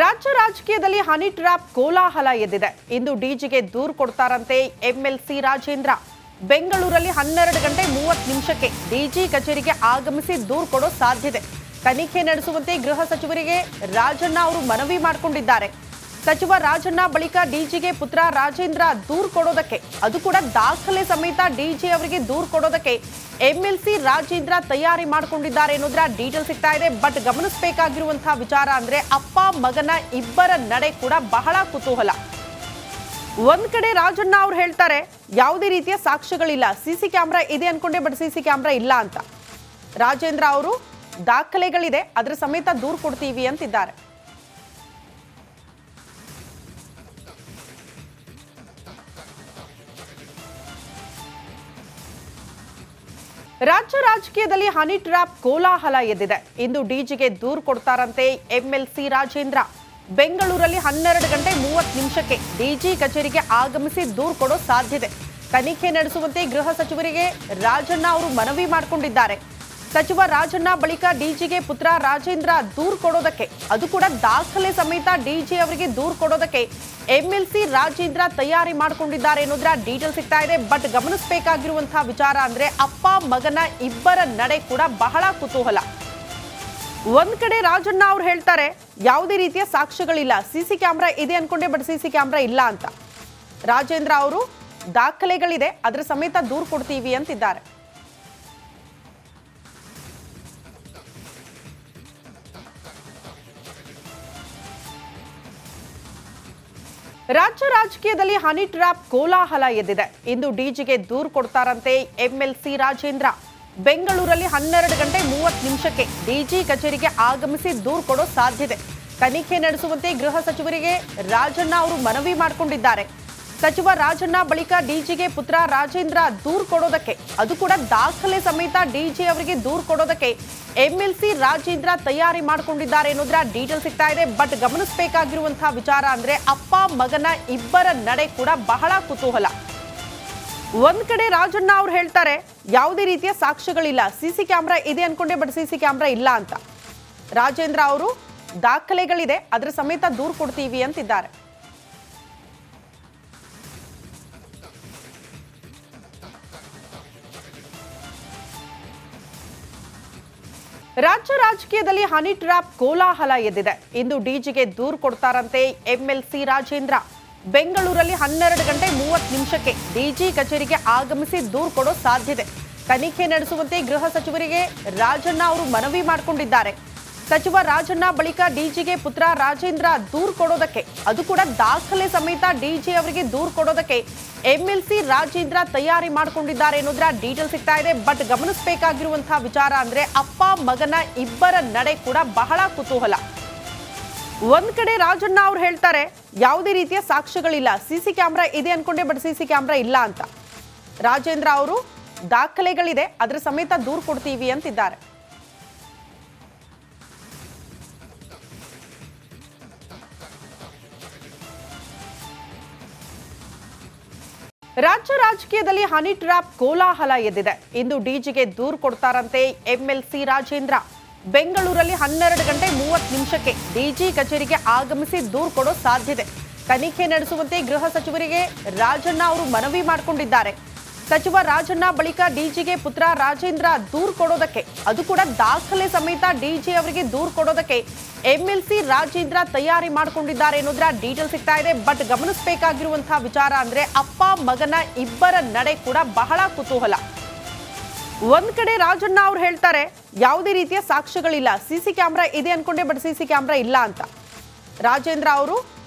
ರಾಜ್ಯ ರಾಜಕೀಯದಲ್ಲಿ honey trap ಕೋಲಾಹಲ ಎದ್ದಿದೆ. ಇಂದು ಡಿಜಿಗೆ ದೂರು ಕೊಡ್ತಾರಂತೆ ಎಂಎಲ್ಸಿ ರಾಜೇಂದ್ರ. ಬೆಂಗಳೂರಲ್ಲಿ 12 ಗಂಟೆ 30 ನಿಮಿಷಕ್ಕೆ ಡಿಜಿ ಕಚೇರಿಗೆ ಆಗಮಿಸಿ ದೂರು ಕೊಡೋ ಸಾಧ್ಯತೆ. ತನಿಖೆ ನಡೆಸುವಂತೆ ಗೃಹ ಸಚಿವರಿಗೆ ರಾಜಣ್ಣ ಅವರು ಮನವಿ ಮಾಡಿಕೊಂಡಿದ್ದಾರೆ. ಸಚಿವ ರಾಜಣ್ಣ ಬಳಿಕ ಡಿಜಿಗೆ ಪುತ್ರ ರಾಜೇಂದ್ರ ದೂರು ಕೊಡೋದಕ್ಕೆ, ಅದು ಕೂಡ ದಾಖಲೆ ಸಮೇತ ಡಿಜಿ ಅವರಿಗೆ ದೂರು ಕೊಡೋದಕ್ಕೆ ಎಂಎಲ್ಸಿ ರಾಜೇಂದ್ರ ತಯಾರಿ ಮಾಡಿಕೊಂಡಿದ್ದಾರೆ ಅನ್ನೋದ್ರ ಡೀಟೇಲ್ ಸಿಗ್ತಾ ಇದೆ. ಬಟ್ ಗಮನಿಸಬೇಕಾಗಿರುವಂತಹ ವಿಚಾರ ಅಂದ್ರೆ ಅಪ್ಪ ಮಗನ ಇಬ್ಬರ ನಡೆ ಕೂಡ ಬಹಳ ಕುತೂಹಲ. ಒಂದ್ ಕಡೆ ರಾಜಣ್ಣ ಅವ್ರು ಹೇಳ್ತಾರೆ ಯಾವುದೇ ರೀತಿಯ ಸಾಕ್ಷ್ಯಗಳಿಲ್ಲ, ಸಿಸಿ ಕ್ಯಾಮೆರಾ ಇದೆ ಅನ್ಕೊಂಡೆ, ಬಟ್ ಸಿಸಿ ಕ್ಯಾಮೆರಾ ಇಲ್ಲ ಅಂತ. ರಾಜೇಂದ್ರ ಅವರು ದಾಖಲೆಗಳಿದೆ, ಅದರ ಸಮೇತ ದೂರು ಕೊಡ್ತೀವಿ ಅಂತಿದ್ದಾರೆ. ರಾಜ್ಯ ರಾಜಕೀಯದಲ್ಲಿ ಹನಿ ಟ್ರ್ಯಾಪ್ ಕೋಲಾಹಲ ಎದ್ದಿದೆ. ಇಂದು ಡಿಜಿಗೆ ದೂರು ಕೊಡ್ತಾರಂತೆ ಎಂಎಲ್ಸಿ ರಾಜೇಂದ್ರ. ಬೆಂಗಳೂರಲ್ಲಿ 12 ಗಂಟೆ 30 ನಿಮಿಷಕ್ಕೆ ಡಿಜಿ ಕಚೇರಿಗೆ ಆಗಮಿಸಿ ದೂರು ಕೊಡೋ ಸಾಧ್ಯತೆ. ತನಿಖೆ ನಡೆಸುವಂತೆ ಗೃಹ ಸಚಿವರಿಗೆ ರಾಜಣ್ಣ ಅವರು ಮನವಿ ಮಾಡಿಕೊಂಡಿದ್ದಾರೆ. ಸಚಿವ ರಾಜಣ್ಣ ಬಳಿಕ ಡಿಜಿಗೆ ಪುತ್ರ ರಾಜೇಂದ್ರ ದೂರು ಕೊಡೋದಕ್ಕೆ, ಅದು ಕೂಡ ದಾಖಲೆ ಸಮೇತ ಡಿಜಿ ಅವರಿಗೆ ದೂರು ಕೊಡೋದಕ್ಕೆ ಎಂಎಲ್ಸಿ ರಾಜೇಂದ್ರ ತಯಾರಿ ಮಾಡಿಕೊಂಡಿದ್ದಾರೆ ಅನ್ನೋದ್ರ ಡೀಟೇಲ್ ಸಿಗ್ತಾ ಇದೆ. ಬಟ್ ಗಮನಿಸಬೇಕಾಗಿರುವಂತಹ ವಿಚಾರ ಅಂದ್ರೆ ಅಪ್ಪ ಮಗನ ಇಬ್ಬರ ನಡೆ ಕೂಡ ಬಹಳ ಕುತೂಹಲ. ಒಂದ್ ಕಡೆ ರಾಜಣ್ಣ ಅವ್ರು ಹೇಳ್ತಾರೆ ಯಾವುದೇ ರೀತಿಯ ಸಾಕ್ಷ್ಯಗಳಿಲ್ಲ, ಸಿಸಿ ಕ್ಯಾಮೆರಾ ಇದೆ ಅನ್ಕೊಂಡೆ, ಬಟ್ ಸಿಸಿ ಕ್ಯಾಮೆರಾ ಇಲ್ಲ ಅಂತ. ರಾಜೇಂದ್ರ ಅವರು ದಾಖಲೆಗಳಿದೆ, ಅದರ ಸಮೇತ ದೂರು ಕೊಡ್ತೀವಿ ಅಂತಿದ್ದಾರೆ. ರಾಜ್ಯ ರಾಜಕೀಯದಲ್ಲಿ ಹನಿ ಟ್ರ್ಯಾಪ್ ಕೋಲಾಹಲ ಎದ್ದಿದೆ. ಇಂದು ಡಿಜಿಗೆ ದೂರು ಕೊಡ್ತಾರಂತೆ ಎಂಎಲ್ಸಿ ರಾಜೇಂದ್ರ. ಬೆಂಗಳೂರಲ್ಲಿ 12 ಗಂಟೆ 30 ನಿಮಿಷಕ್ಕೆ ಡಿಜಿ ಕಚೇರಿಗೆ ಆಗಮಿಸಿ ದೂರು ಕೊಡೋ ಸಾಧ್ಯತೆ. ತನಿಖೆ ನಡೆಸುವಂತೆ ಗೃಹ ಸಚಿವರಿಗೆ ರಾಜಣ್ಣ ಅವರು ಮನವಿ ಮಾಡಿಕೊಂಡಿದ್ದಾರೆ. ಸಚಿವ ರಾಜಣ್ಣ ಬಳಿಕ ಡಿಜಿಗೆ ಪುತ್ರ ರಾಜೇಂದ್ರ ದೂರು ಕೊಡೋದಕ್ಕೆ, ಅದು ಕೂಡ ದಾಖಲೆ ಸಮೇತ ಡಿಜಿ ಅವರಿಗೆ ದೂರು ಕೊಡೋದಕ್ಕೆ ಎಂಎಲ್ಸಿ ರಾಜೇಂದ್ರ ತಯಾರಿ ಮಾಡಿಕೊಂಡಿದ್ದಾರೆ ಅನ್ನೋದ್ರ ಡೀಟೇಲ್ ಸಿಗ್ತಾ ಇದೆ. ಬಟ್ ಗಮನಿಸಬೇಕಾಗಿರುವಂತಹ ವಿಚಾರ ಅಂದ್ರೆ ಅಪ್ಪ ಮಗನ ಇಬ್ಬರ ನಡೆ ಕೂಡ ಬಹಳ ಕುತೂಹಲ. ಒಂದ್ ಕಡೆ ರಾಜಣ್ಣ ಅವ್ರು ಹೇಳ್ತಾರೆ ಯಾವುದೇ ರೀತಿಯ ಸಾಕ್ಷ್ಯಗಳಿಲ್ಲ, ಸಿಸಿ ಕ್ಯಾಮೆರಾ ಇದೆ ಅನ್ಕೊಂಡೆ, ಬಟ್ ಸಿಸಿ ಕ್ಯಾಮೆರಾ ಇಲ್ಲ ಅಂತ. ರಾಜೇಂದ್ರ ಅವರು ದಾಖಲೆಗಳಿದೆ, ಅದರ ಸಮೇತ ದೂರು ಕೊಡ್ತೀವಿ ಅಂತಿದ್ದಾರೆ. ರಾಜ್ಯ ರಾಜಕೀಯದಲ್ಲಿ ಹನಿ ಟ್ರ್ಯಾಪ್ ಕೋಲಾಹಲ ಎದ್ದಿದೆ. ಇಂದು ಡಿಜಿಗೆ ದೂರು ಕೊಡ್ತಾರಂತೆ ಎಂಎಲ್ಸಿ ರಾಜೇಂದ್ರ. ಬೆಂಗಳೂರಲ್ಲಿ 12 ಗಂಟೆ 30 ನಿಮಿಷಕ್ಕೆ ಡಿಜಿ ಕಚೇರಿಗೆ ಆಗಮಿಸಿ ದೂರು ಕೊಡೋ ಸಾಧ್ಯತೆ. ತನಿಖೆ ನಡೆಸುವಂತೆ ಗೃಹ ಸಚಿವರಿಗೆ ರಾಜಣ್ಣ ಅವರು ಮನವಿ ಮಾಡಿಕೊಂಡಿದ್ದಾರೆ. ಸಚಿವ ರಾಜಣ್ಣ ಬಳಿಕ ಡಿಜಿಗೆ ಪುತ್ರ ರಾಜೇಂದ್ರ ದೂರು ಕೊಡೋದಕ್ಕೆ, ಅದು ಕೂಡ ದಾಖಲೆ ಸಮೇತ ಡಿಜಿ ಅವರಿಗೆ ದೂರು ಕೊಡೋದಕ್ಕೆ ಎಂಎಲ್ಸಿ ರಾಜೇಂದ್ರ ತಯಾರಿ ಮಾಡಿಕೊಂಡಿದ್ದಾರೆ ಅನ್ನೋದ್ರ ಡೀಟೇಲ್ ಸಿಗ್ತಾ ಇದೆ. ಬಟ್ ಗಮನಿಸಬೇಕಾಗಿರುವಂತಹ ವಿಚಾರ ಅಂದ್ರೆ ಅಪ್ಪ ಮಗನ ಇಬ್ಬರ ನಡೆ ಕೂಡ ಬಹಳ ಕುತೂಹಲ. ಒಂದ್ ಕಡೆ ರಾಜಣ್ಣ ಅವ್ರು ಹೇಳ್ತಾರೆ ಯಾವುದೇ ರೀತಿಯ ಸಾಕ್ಷ್ಯಗಳಿಲ್ಲ, ಸಿಸಿ ಕ್ಯಾಮೆರಾ ಇದೆ ಅನ್ಕೊಂಡೆ, ಬಟ್ ಸಿಸಿ ಕ್ಯಾಮೆರಾ ಇಲ್ಲ ಅಂತ. ರಾಜೇಂದ್ರ ಅವರು ದಾಖಲೆಗಳಿದೆ, ಅದರ ಸಮೇತ ದೂರು ಕೊಡ್ತೀವಿ ಅಂತಿದ್ದಾರೆ. ರಾಜ್ಯ ರಾಜಕೀಯದಲ್ಲಿ ಹನಿ ಟ್ರ್ಯಾಪ್ ಕೋಲಾಹಲ ಎದ್ದಿದೆ. ಇಂದು ಡಿಜಿಗೆ ದೂರು ಕೊಡ್ತಾರಂತೆ ಎಂಎಲ್ಸಿ ರಾಜೇಂದ್ರ. ಬೆಂಗಳೂರಲ್ಲಿ 12 ಗಂಟೆ 30 ನಿಮಿಷಕ್ಕೆ ಡಿಜಿ ಕಚೇರಿಗೆ ಆಗಮಿಸಿ ದೂರು ಕೊಡೋ ಸಾಧ್ಯತೆ. ತನಿಖೆ ನಡೆಸುವಂತೆ ಗೃಹ ಸಚಿವರಿಗೆ ರಾಜಣ್ಣ ಅವರು ಮನವಿ ಮಾಡಿಕೊಂಡಿದ್ದಾರೆ. ಸಚಿವ ರಾಜಣ್ಣ ಬಳಿಕ ಡಿಜಿಗೆ ಪುತ್ರ ರಾಜೇಂದ್ರ ದೂರು ಕೊಡೋದಕ್ಕೆ, ಅದು ಕೂಡ ದಾಖಲೆ ಸಮೇತ ಡಿಜಿ ಅವರಿಗೆ ದೂರು ಕೊಡೋದಕ್ಕೆ ಎಂಎಲ್ಸಿ ರಾಜೇಂದ್ರ ತಯಾರಿ ಮಾಡಿಕೊಂಡಿದ್ದಾರೆ ಅನ್ನೋದ್ರ ಡೀಟೇಲ್ ಸಿಗ್ತಾ ಇದೆ. ಬಟ್ ಗಮನಿಸಬೇಕಾಗಿರುವಂತಹ ವಿಚಾರ ಅಂದ್ರೆ ಅಪ್ಪ ಮಗನ ಇಬ್ಬರ ನಡೆ ಕೂಡ ಬಹಳ ಕುತೂಹಲ. ಒಂದ್ ಕಡೆ ರಾಜಣ್ಣ ಅವ್ರು ಹೇಳ್ತಾರೆ ಯಾವುದೇ ರೀತಿಯ ಸಾಕ್ಷ್ಯಗಳಿಲ್ಲ, ಸಿಸಿ ಕ್ಯಾಮೆರಾ ಇದೆ ಅನ್ಕೊಂಡೆ, ಬಟ್ ಸಿಸಿ ಕ್ಯಾಮೆರಾ ಇಲ್ಲ ಅಂತ. ರಾಜೇಂದ್ರ ಅವರು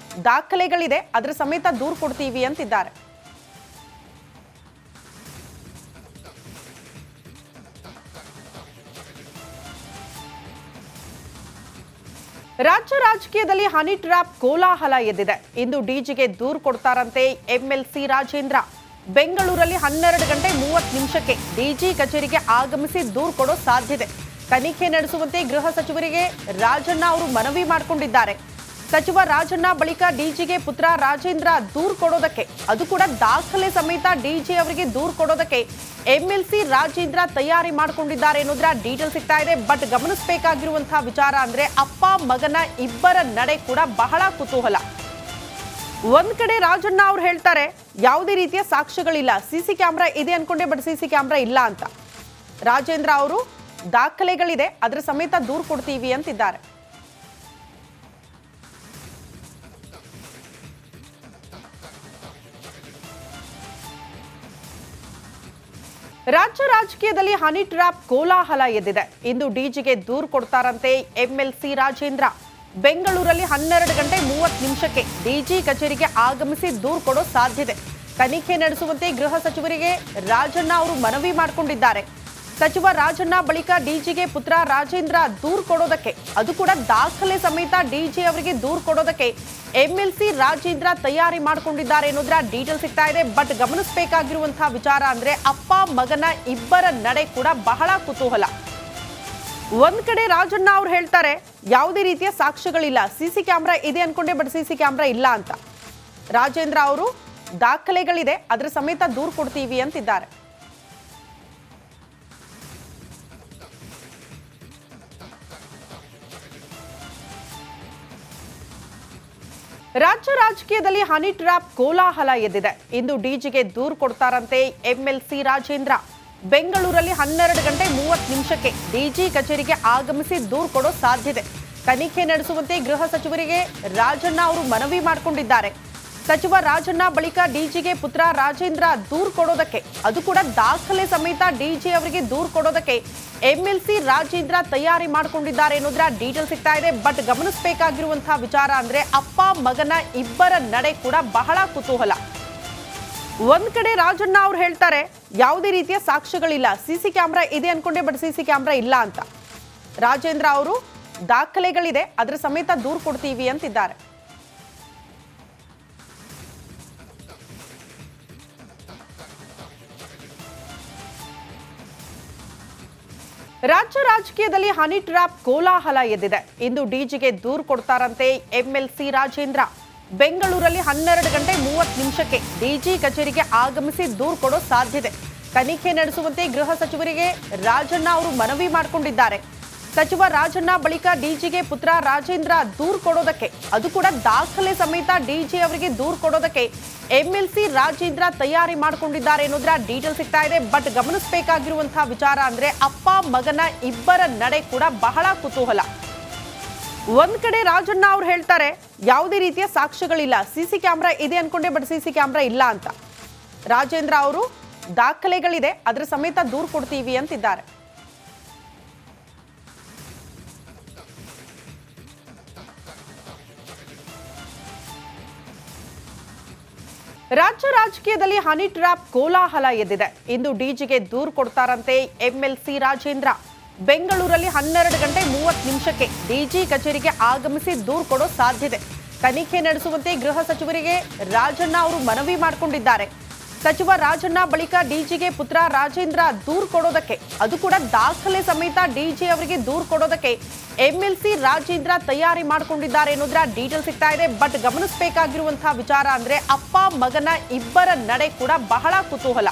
ದಾಖಲೆಗಳಿದೆ, ಅದರ ಸಮೇತ ದೂರು ಕೊಡ್ತೀವಿ ಅಂತಿದ್ದಾರೆ. ರಾಜ್ಯ ರಾಜಕೀಯದಲ್ಲಿ ಹನಿ ಟ್ರ್ಯಾಪ್ ಕೋಲಾಹಲ ಎದ್ದಿದೆ. ಇಂದು ಡಿಜಿಗೆ ದೂರು ಕೊಡ್ತಾರಂತೆ ಎಂಎಲ್ಸಿ ರಾಜೇಂದ್ರ. ಬೆಂಗಳೂರಲ್ಲಿ 12 ಗಂಟೆ 30 ನಿಮಿಷಕ್ಕೆ ಡಿಜಿ ಕಚೇರಿಗೆ ಆಗಮಿಸಿ ದೂರು ಕೊಡೋ ಸಾಧ್ಯತೆ. ತನಿಖೆ ನಡೆಸುವಂತೆ ಗೃಹ ಸಚಿವರಿಗೆ ರಾಜಣ್ಣ ಅವರು ಮನವಿ ಮಾಡಿಕೊಂಡಿದ್ದಾರೆ. ಸಚಿವ ರಾಜಣ್ಣ ಬಳಿಕ ಡಿಜಿಗೆ ಪುತ್ರ ರಾಜೇಂದ್ರ ದೂರು ಕೊಡೋದಕ್ಕೆ, ಅದು ಕೂಡ ದಾಖಲೆ ಸಮೇತ ಡಿಜಿ ಅವರಿಗೆ ದೂರು ಕೊಡೋದಕ್ಕೆ ಎಂಎಲ್ಸಿ ರಾಜೇಂದ್ರ ತಯಾರಿ ಮಾಡಿಕೊಂಡಿದ್ದಾರೆ ಅನ್ನೋದ್ರ ಡೀಟೇಲ್ ಸಿಗ್ತಾ ಇದೆ. ಬಟ್ ಗಮನಿಸಬೇಕಾಗಿರುವಂತಹ ವಿಚಾರ ಅಂದ್ರೆ ಅಪ್ಪ ಮಗನ ಇಬ್ಬರ ನಡೆ ಕೂಡ ಬಹಳ ಕುತೂಹಲ. ಒಂದ್ ಕಡೆ ರಾಜಣ್ಣ ಅವ್ರು ಹೇಳ್ತಾರೆ ಯಾವುದೇ ರೀತಿಯ ಸಾಕ್ಷ್ಯಗಳಿಲ್ಲ, ಸಿಸಿ ಕ್ಯಾಮೆರಾ ಇದೆ ಅನ್ಕೊಂಡೆ, ಬಟ್ ಸಿಸಿ ಕ್ಯಾಮೆರಾ ಇಲ್ಲ ಅಂತ. ರಾಜೇಂದ್ರ ಅವರು ದಾಖಲೆಗಳಿದೆ, ಅದರ ಸಮೇತ ದೂರು ಕೊಡ್ತೀವಿ ಅಂತಿದ್ದಾರೆ. ರಾಜ್ಯ ರಾಜಕೀಯದಲ್ಲಿ ಹನಿ ಟ್ರ್ಯಾಪ್ ಕೋಲಾಹಲ ಎದ್ದಿದೆ. ಇಂದು ಡಿಜಿಗೆ ದೂರು ಕೊಡ್ತಾರಂತೆ ಎಂಎಲ್ಸಿ ರಾಜೇಂದ್ರ. ಬೆಂಗಳೂರಲ್ಲಿ 12 ಗಂಟೆ 30 ನಿಮಿಷಕ್ಕೆ ಡಿಜಿ ಕಚೇರಿಗೆ ಆಗಮಿಸಿ ದೂರು ಕೊಡೋ ಸಾಧ್ಯತೆ. ತನಿಖೆ ನಡೆಸುವಂತೆ ಗೃಹ ಸಚಿವರಿಗೆ ರಾಜಣ್ಣ ಅವರು ಮನವಿ ಮಾಡಿಕೊಂಡಿದ್ದಾರೆ. ಸಚಿವ ರಾಜಣ್ಣ ಬಳಿಕ ಡಿಜಿಗೆ ಪುತ್ರ ರಾಜೇಂದ್ರ ದೂರು ಕೊಡೋದಕ್ಕೆ, ಅದು ಕೂಡ ದಾಖಲೆ ಸಮೇತ ಡಿಜಿ ಅವರಿಗೆ ದೂರು ಕೊಡೋದಕ್ಕೆ ಎಂಎಲ್ಸಿ ರಾಜೇಂದ್ರ ತಯಾರಿ ಮಾಡಿಕೊಂಡಿದ್ದಾರೆ ಅನ್ನೋದ್ರ ಡೀಟೇಲ್ ಸಿಗ್ತಾ ಇದೆ. ಬಟ್ ಗಮನಿಸಬೇಕಾಗಿರುವಂತಹ ವಿಚಾರ ಅಂದ್ರೆ ಅಪ್ಪ ಮಗನ ಇಬ್ಬರ ನಡೆ ಕೂಡ ಬಹಳ ಕುತೂಹಲ. ಒಂದ್ ಕಡೆ ರಾಜಣ್ಣ ಅವ್ರು ಹೇಳ್ತಾರೆ ಯಾವುದೇ ರೀತಿಯ ಸಾಕ್ಷ್ಯಗಳಿಲ್ಲ, ಸಿಸಿ ಕ್ಯಾಮೆರಾ ಇದೆ ಅನ್ಕೊಂಡೆ, ಬಟ್ ಸಿಸಿ ಕ್ಯಾಮೆರಾ ಇಲ್ಲ ಅಂತ. ರಾಜೇಂದ್ರ ಅವರು ದಾಖಲೆಗಳಿದೆ, ಅದರ ಸಮೇತ ದೂರು ಕೊಡ್ತೀವಿ ಅಂತಿದ್ದಾರೆ. ರಾಜ್ಯ ರಾಜಕೀಯದಲ್ಲಿ ಹನಿ ಟ್ರ್ಯಾಪ್ ಕೋಲಾಹಲ ಎದ್ದಿದೆ. ಇಂದು ಡಿಜಿಗೆ ದೂರು ಕೊಡ್ತಾರಂತೆ ಎಂಎಲ್ಸಿ ರಾಜೇಂದ್ರ. ಬೆಂಗಳೂರಲ್ಲಿ 12 ಗಂಟೆ 30 ನಿಮಿಷಕ್ಕೆ ಡಿಜಿ ಕಚೇರಿಗೆ ಆಗಮಿಸಿ ದೂರು ಕೊಡೋ ಸಾಧ್ಯತೆ. ತನಿಖೆ ನಡೆಸುವಂತೆ ಗೃಹ ಸಚಿವರಿಗೆ ರಾಜಣ್ಣ ಅವರು ಮನವಿ ಮಾಡಿಕೊಂಡಿದ್ದಾರೆ. ಸಚಿವ ರಾಜಣ್ಣ ಬಳಿಕ ಡಿಜಿಗೆ ಪುತ್ರ ರಾಜೇಂದ್ರ ದೂರು ಕೊಡೋದಕ್ಕೆ, ಅದು ಕೂಡ ದಾಖಲೆ ಸಮೇತ ಡಿಜಿ ಅವರಿಗೆ ದೂರು ಕೊಡೋದಕ್ಕೆ ಎಂಎಲ್ಸಿ ರಾಜೇಂದ್ರ ತಯಾರಿ ಮಾಡಿಕೊಂಡಿದ್ದಾರೆ ಅನ್ನೋದ್ರ ಡೀಟೇಲ್ ಸಿಗ್ತಾ ಇದೆ. ಬಟ್ ಗಮನಿಸಬೇಕಾಗಿರುವಂತಹ ವಿಚಾರ ಅಂದ್ರೆ ಅಪ್ಪ ಮಗನ ಇಬ್ಬರ ನಡೆ ಕೂಡ ಬಹಳ ಕುತೂಹಲ. ಒಂದ್ ಕಡೆ ರಾಜಣ್ಣ ಅವ್ರು ಹೇಳ್ತಾರೆ ಯಾವುದೇ ರೀತಿಯ ಸಾಕ್ಷ್ಯಗಳಿಲ್ಲ, ಸಿಸಿ ಕ್ಯಾಮೆರಾ ಇದೆ ಅನ್ಕೊಂಡೆ, ಬಟ್ ಸಿಸಿ ಕ್ಯಾಮೆರಾ ಇಲ್ಲ ಅಂತ. ರಾಜೇಂದ್ರ ಅವರು ದಾಖಲೆಗಳಿದೆ, ಅದರ ಸಮೇತ ದೂರು ಕೊಡ್ತೀವಿ ಅಂತಿದ್ದಾರೆ. ರಾಜ್ಯ ರಾಜಕೀಯದಲ್ಲಿ ಹನಿ ಟ್ರ್ಯಾಪ್ ಕೋಲಾಹಲ ಎದ್ದಿದೆ. ಇಂದು ಡಿಜಿಗೆ ದೂರು ಕೊಡ್ತಾರಂತೆ ಎಂಎಲ್ಸಿ ರಾಜೇಂದ್ರ. ಬೆಂಗಳೂರಲ್ಲಿ 12 ಗಂಟೆ 30 ನಿಮಿಷಕ್ಕೆ ಡಿಜಿ ಕಚೇರಿಗೆ ಆಗಮಿಸಿ ದೂರು ಕೊಡೋ ಸಾಧ್ಯತೆ. ತನಿಖೆ ನಡೆಸುವಂತೆ ಗೃಹ ಸಚಿವರಿಗೆ ರಾಜಣ್ಣ ಅವರು ಮನವಿ ಮಾಡಿಕೊಂಡಿದ್ದಾರೆ. ಸಚಿವ ರಾಜಣ್ಣ ಬಳಿಕ ಡಿಜಿಗೆ ಪುತ್ರ ರಾಜೇಂದ್ರ ದೂರು ಕೊಡೋದಕ್ಕೆ, ಅದು ಕೂಡ ದಾಖಲೆ ಸಮೇತ ಡಿಜಿ ಅವರಿಗೆ ದೂರು ಕೊಡೋದಕ್ಕೆ ಎಂಎಲ್ಸಿ ರಾಜೇಂದ್ರ ತಯಾರಿ ಮಾಡಿಕೊಂಡಿದ್ದಾರೆ ಅನ್ನೋದ್ರ ಡೀಟೇಲ್ ಸಿಗ್ತಾ ಇದೆ. ಬಟ್ ಗಮನಿಸಬೇಕಾಗಿರುವಂತಹ ವಿಚಾರ ಅಂದ್ರೆ ಅಪ್ಪ ಮಗನ ಇಬ್ಬರ ನಡೆ ಕೂಡ ಬಹಳ ಕುತೂಹಲ. ಒಂದ್ ಕಡೆ ರಾಜಣ್ಣ ಅವ್ರು ಹೇಳ್ತಾರೆ ಯಾವುದೇ ರೀತಿಯ ಸಾಕ್ಷ್ಯಗಳಿಲ್ಲ, ಸಿಸಿ ಕ್ಯಾಮೆರಾ ಇದೆ ಅನ್ಕೊಂಡೆ, ಬಟ್ ಸಿಸಿ ಕ್ಯಾಮೆರಾ ಇಲ್ಲ ಅಂತ. ರಾಜೇಂದ್ರ ಅವರು ದಾಖಲೆಗಳಿದೆ, ಅದರ ಸಮೇತ ದೂರು ಕೊಡ್ತೀವಿ ಅಂತಿದ್ದಾರೆ. ರಾಜ್ಯ ರಾಜಕೀಯದಲ್ಲಿ ಹನಿ ಟ್ರ್ಯಾಪ್ ಕೋಲಾಹಲ ಎದ್ದಿದೆ. ಇಂದು ಡಿಜಿಗೆ ದೂರು ಕೊಡ್ತಾರಂತೆ ಎಂಎಲ್ಸಿ ರಾಜೇಂದ್ರ. ಬೆಂಗಳೂರಲ್ಲಿ 12 ಗಂಟೆ 30 ನಿಮಿಷಕ್ಕೆ ಡಿಜಿ ಕಚೇರಿಗೆ ಆಗಮಿಸಿ ದೂರು ಕೊಡೋ ಸಾಧ್ಯತೆ. ತನಿಖೆ ನಡೆಸುವಂತೆ ಗೃಹ ಸಚಿವರಿಗೆ ರಾಜಣ್ಣ ಅವರು ಮನವಿ ಮಾಡಿಕೊಂಡಿದ್ದಾರೆ. ಸಚಿವ ರಾಜಣ್ಣ ಬಳಿಕ ಡಿಜಿಗೆ ಪುತ್ರ ರಾಜೇಂದ್ರ ದೂರು ಕೊಡೋದಕ್ಕೆ, ಅದು ಕೂಡ ದಾಖಲೆ ಸಮೇತ ಡಿಜಿ ಅವರಿಗೆ ದೂರು ಕೊಡೋದಕ್ಕೆ ಎಂಎಲ್ಸಿ ರಾಜೇಂದ್ರ ತಯಾರಿ ಮಾಡಿಕೊಂಡಿದ್ದಾರೆ ಅನ್ನೋದ್ರ ಡೀಟೇಲ್ ಸಿಗ್ತಾ ಇದೆ. ಬಟ್ ಗಮನಿಸಬೇಕಾಗಿರುವಂತಹ ವಿಚಾರ ಅಂದ್ರೆ ಅಪ್ಪ ಮಗನ ಇಬ್ಬರ ನಡೆ ಕೂಡ ಬಹಳ ಕುತೂಹಲ.